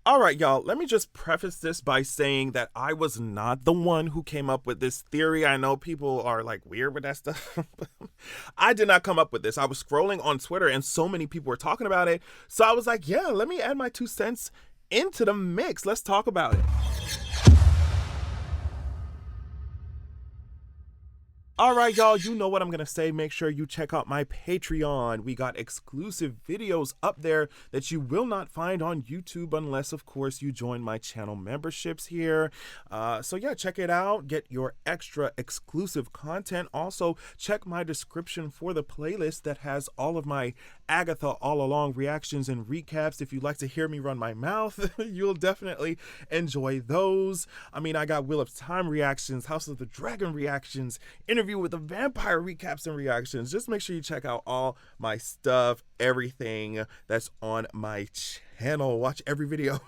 All right, y'all, let me just preface this by saying that I was not the one who came up with this theory. I know people are like weird with that stuff. I did not come up with this. I was scrolling on Twitter and so many people were talking about it. So I was like, yeah, let me add my 2 cents into the mix. Let's talk about it. All right, y'all, you know what I'm going to say. Make sure you check out my Patreon. We got exclusive videos up there that you will not find on YouTube unless, of course, you join my channel memberships here. So, yeah, check it out. Get your extra exclusive content. Also, check my description for the playlist that has all of my Agatha all along reactions and recaps. If you'd like to hear me run my mouth, you'll definitely enjoy those. I mean, I got Wheel of Time reactions, House of the Dragon reactions, Interview with the Vampire recaps and reactions. Just make sure you check out all my stuff, everything that's on my channel. Watch every video.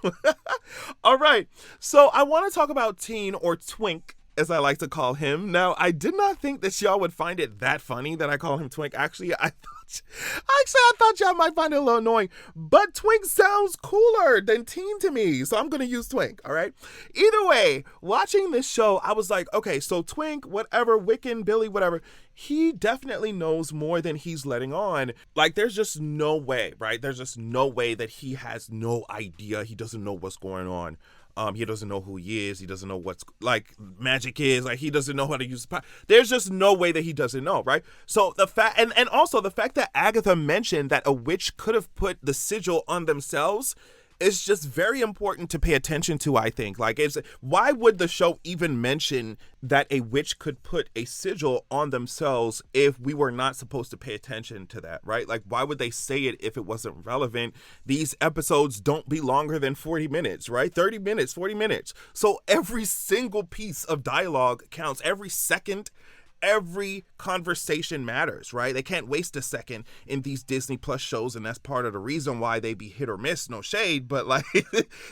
All right, so I want to talk about Teen, or Twink, as I like to call him. Now, I did not think that y'all would find it that funny that I call him Twink. Actually, I thought y'all might find it a little annoying, but Twink sounds cooler than Teen to me, so I'm gonna use Twink, all right? Either way, watching this show, I was like, okay, so Twink, whatever, Wiccan, Billy, whatever, he definitely knows more than he's letting on. Like, there's just no way, right? There's just no way that he has no idea. He doesn't know what's going on. He doesn't know who he is. He doesn't know what's like magic is. Like, he doesn't know how to use the power. There's just no way that he doesn't know, right? So the fact, and also the fact that Agatha mentioned that a witch could have put the sigil on themselves is just very important to pay attention to, I think. Like, why would the show even mention that a witch could put a sigil on themselves if we were not supposed to pay attention to that, right? Like, why would they say it if it wasn't relevant? These episodes don't be longer than 40 minutes, right? 30 minutes, 40 minutes. So every single piece of dialogue counts. Every second, every conversation matters, right? They can't waste a second in these Disney Plus shows, and that's part of the reason why they be hit or miss. No shade, but like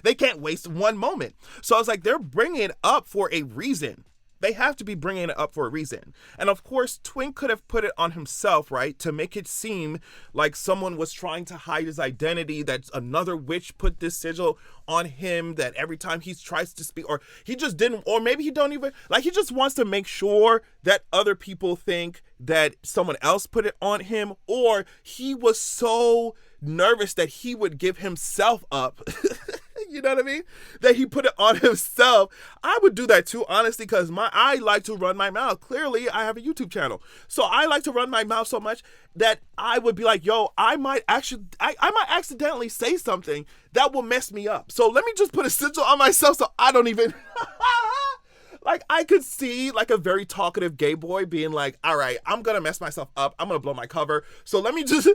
they can't waste one moment. So I was like, they're bringing it up for a reason. They have to be bringing it up for a reason. And of course, Twink could have put it on himself, right? To make it seem like someone was trying to hide his identity, that another witch put this sigil on him, that every time he tries to speak, or he just didn't, or maybe he don't even, like, he just wants to make sure that other people think that someone else put it on him, or he was so nervous that he would give himself up. You know what I mean? That he put it on himself. I would do that too, honestly, because I like to run my mouth. Clearly, I have a YouTube channel. So I like to run my mouth so much that I would be like, yo, I might accidentally say something that will mess me up. So let me just put a sigil on myself so I don't even like, I could see like a very talkative gay boy being like, all right, I'm gonna mess myself up. I'm gonna blow my cover. So let me just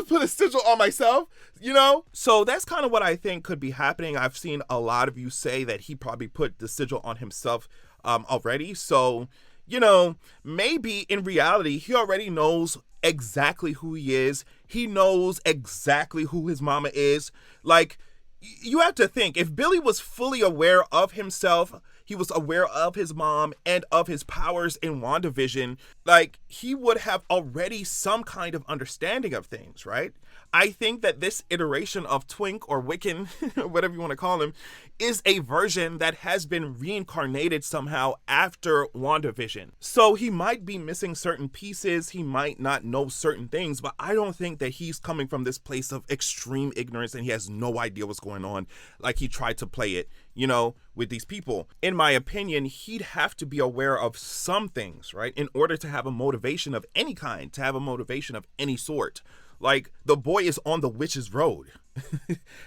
put a sigil on myself, you know? So that's kind of what I think could be happening. I've seen a lot of you say that he probably put the sigil on himself already. So, you know, maybe in reality, he already knows exactly who he is. He knows exactly who his mama is. Like, you have to think, if Billy was fully aware of himself, he was aware of his mom and of his powers in WandaVision, like, he would have already some kind of understanding of things, right? I think that this iteration of Twink, or Wiccan, whatever you want to call him, is a version that has been reincarnated somehow after WandaVision. So he might be missing certain pieces, he might not know certain things, but I don't think that he's coming from this place of extreme ignorance and he has no idea what's going on, like he tried to play it, you know, with these people. In my opinion, he'd have to be aware of some things, right, in order to have a motivation of any kind, to have a motivation of any sort. Like, the boy is on the witch's road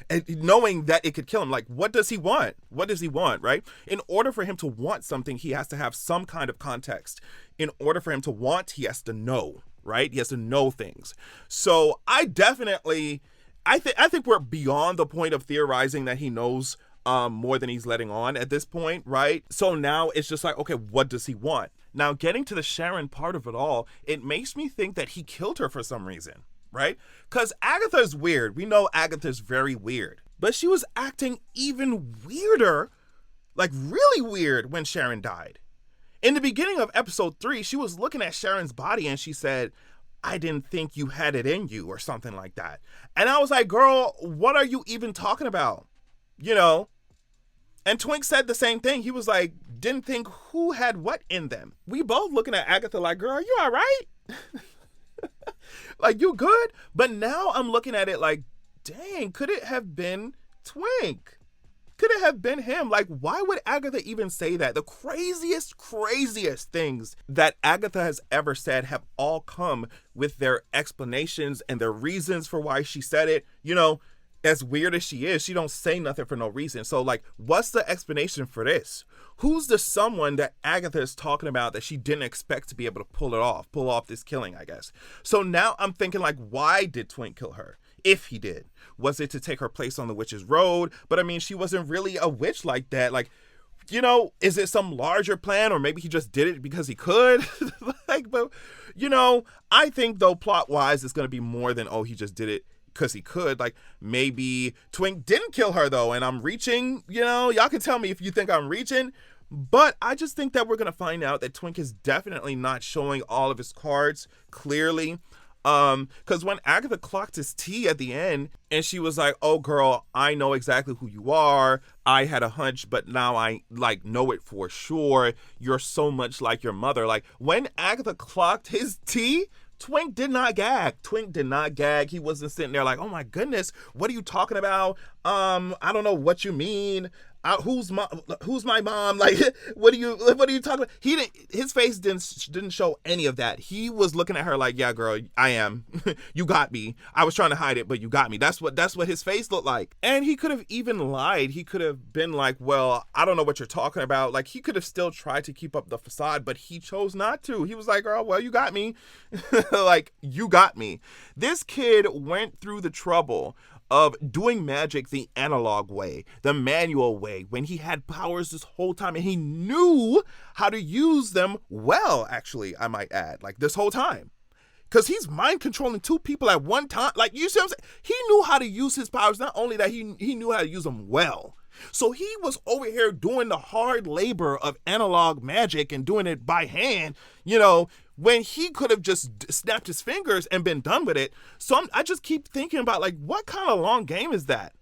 and knowing that it could kill him. Like, what does he want? What does he want, right? In order for him to want something, he has to have some kind of context. In order for him to want, he has to know, right? He has to know things. So I think we're beyond the point of theorizing that he knows more than he's letting on at this point, right? So now it's just like, okay, what does he want? Now, getting to the Sharon part of it all, it makes me think that he killed her for some reason, right? Because Agatha's weird. We know Agatha's very weird. But she was acting even weirder, like really weird, when Sharon died. In the beginning of episode 3, she was looking at Sharon's body and she said, I didn't think you had it in you, or something like that. And I was like, girl, what are you even talking about? you know? And Twink said the same thing. He was like, didn't think who had what in them. We both looking at Agatha like, girl, you all right? Like, you good? But now I'm looking at it like, dang, could it have been Twink? Could it have been him? Like, why would Agatha even say that? The craziest things that Agatha has ever said have all come with their explanations and their reasons for why she said it. You know, as weird as she is, she don't say nothing for no reason. So, like, what's the explanation for this? Who's the someone that Agatha is talking about that she didn't expect to be able to pull off this killing, I guess? So now I'm thinking, like, why did Twink kill her? If he did. Was it to take her place on the witch's road? But I mean, she wasn't really a witch like that. Like, you know, is it some larger plan, or maybe he just did it because he could? Like, but, you know, I think though plot-wise it's going to be more than, oh, he just did it because he could. Like, maybe Twink didn't kill her though, and I'm reaching, you know, y'all can tell me if you think I'm reaching, but I just think that we're going to find out that Twink is definitely not showing all of his cards clearly. Because when Agatha clocked his tea at the end and she was like, oh girl, I know exactly who you are. I had a hunch, but now I like know it for sure. You're so much like your mother. Like, when Agatha clocked his tea, Twink did not gag. Twink did not gag. He wasn't sitting there like, oh my goodness, what are you talking about? I don't know what you mean. Who's my mom? Like, what are you talking about? His face didn't show any of that. He was looking at her like, yeah, girl, I am. You got me. I was trying to hide it, but you got me. That's what his face looked like. And he could have even lied. He could have been like, well, I don't know what you're talking about. Like, he could have still tried to keep up the facade, but he chose not to. He was like, girl, well, you got me. Like, you got me. This kid went through the trouble of doing magic the analog way, the manual way, when he had powers this whole time and he knew how to use them well, actually, I might add, like this whole time. Because he's mind controlling two people at one time. Like, you see what I'm saying? He knew how to use his powers. Not only that, he knew how to use them well. So he was over here doing the hard labor of analog magic and doing it by hand, you know, when he could have just snapped his fingers and been done with it. So I just keep thinking about, like, what kind of long game is that?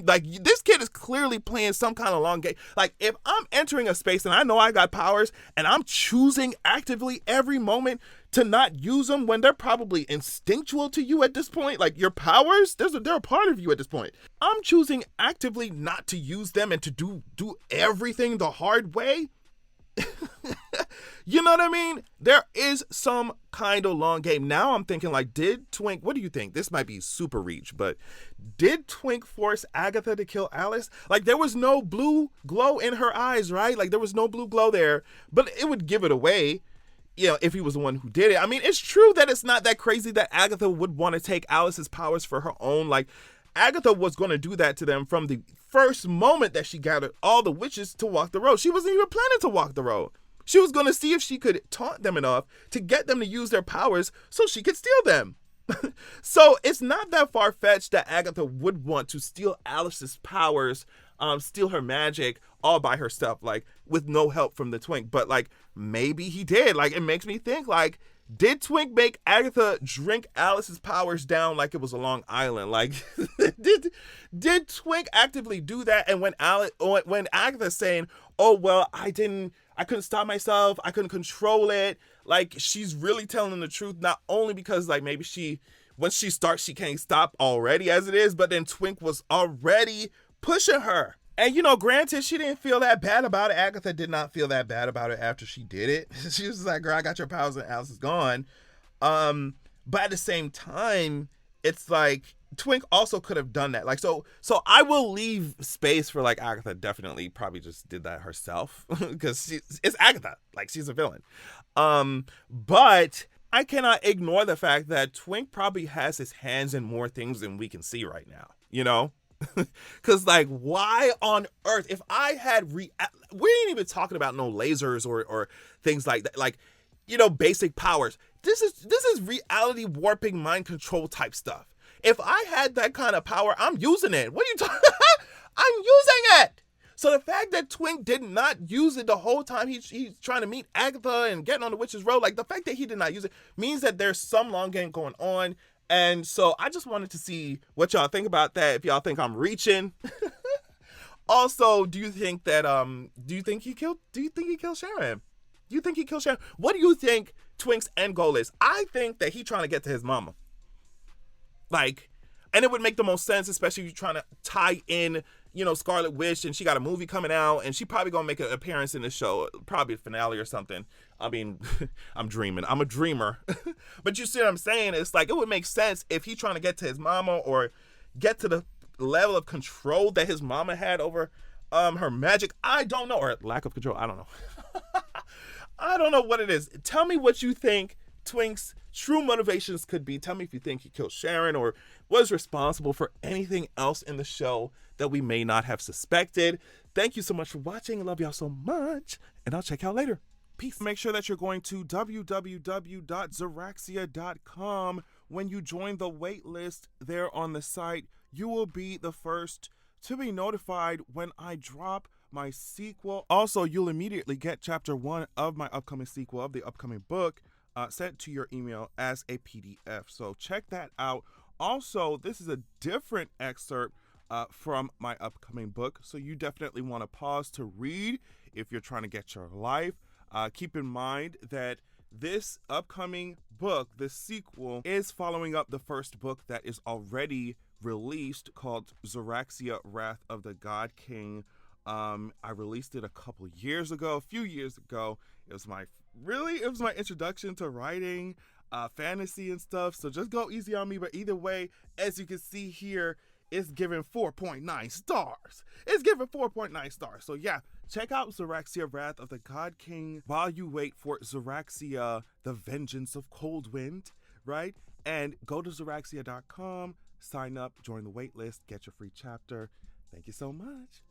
Like, this kid is clearly playing some kind of long game. Like, if I'm entering a space and I know I got powers and I'm choosing actively every moment to not use them when they're probably instinctual to you at this point, like your powers, they're a part of you at this point. I'm choosing actively not to use them and to do everything the hard way. You know what I mean? There is some kind of long game. Now I'm thinking, like, did Twink, what do you think? This might be super reach, but did Twink force Agatha to kill Alice? Like, there was no blue glow in her eyes, right? Like, there was no blue glow there, but it would give it away, you know, if he was the one who did it. I mean, it's true that it's not that crazy that Agatha would want to take Alice's powers for her own. Like, Agatha was going to do that to them from the first moment that she gathered all the witches to walk the road. She wasn't even planning to walk the road. She was going to see if she could taunt them enough to get them to use their powers so she could steal them. So it's not that far-fetched that Agatha would want to steal Alice's powers, steal her magic all by herself, like, with no help from the Twink. But, like, maybe he did. Like, it makes me think, like, did Twink make Agatha drink Alice's powers down like it was a Long Island? Like, did Twink actively do that? And when Agatha's saying, oh, well, I couldn't stop myself, I couldn't control it, like, she's really telling the truth, not only because, like, maybe once she starts, she can't stop already as it is, but then Twink was already pushing her. And, you know, granted, she didn't feel that bad about it. Agatha did not feel that bad about it after she did it. She was like, girl, I got your powers and Alice is gone. But at the same time, it's like, Twink also could have done that. Like, so I will leave space for, like, Agatha definitely probably just did that herself because it's Agatha. Like, she's a villain. But I cannot ignore the fact that Twink probably has his hands in more things than we can see right now, you know? Because, like, why on earth, if I had we ain't even talking about no lasers or things like that, like, you know, basic powers. This is reality warping, mind control type stuff. If I had that kind of power, I'm using it. What are you talking? I'm using it. So the fact that Twink did not use it the whole time he's trying to meet Agatha and getting on the witch's road, like, the fact that he did not use it means that there's some long game going on. And so I just wanted to see what y'all think about that. If y'all think I'm reaching, Also, do you think that do you think he killed Sharon? Do you think he killed Sharon? What do you think Twink's end goal is? I think that he trying to get to his mama. Like, and it would make the most sense, especially if you're trying to tie in, Scarlet Witch, and she got a movie coming out, and she probably gonna make an appearance in the show, probably a finale or something. I mean, I'm dreaming. I'm a dreamer. But you see what I'm saying? It's like, it would make sense if he's trying to get to his mama or get to the level of control that his mama had over her magic. I don't know, or lack of control. I don't know. I don't know what it is. Tell me what you think Twink's true motivations could be. Tell me if you think he killed Sharon or was responsible for anything else in the show that we may not have suspected. Thank you so much for watching. I love y'all so much, and I'll check y'all later. Peace. Make sure that you're going to www.zeraxia.com. When you join the wait list there on the site, you will be the first to be notified when I drop my sequel. Also, you'll immediately get chapter 1 of my upcoming sequel of the upcoming book sent to your email as a PDF. So check that out. Also, this is a different excerpt from my upcoming book, so you definitely want to pause to read if you're trying to get your life. Keep in mind that this upcoming book, the sequel, is following up the first book that is already released called Zeraxia, Wrath of the God King. I released it a few years ago. It was my introduction to writing fantasy and stuff, so just go easy on me. But either way, as you can see here, it's given 4.9 stars. So yeah, check out Zeraxia, Wrath of the God King while you wait for Zeraxia, The Vengeance of Coldwind, right? And go to Zeraxia.com, sign up, join the wait list, get your free chapter. Thank you so much.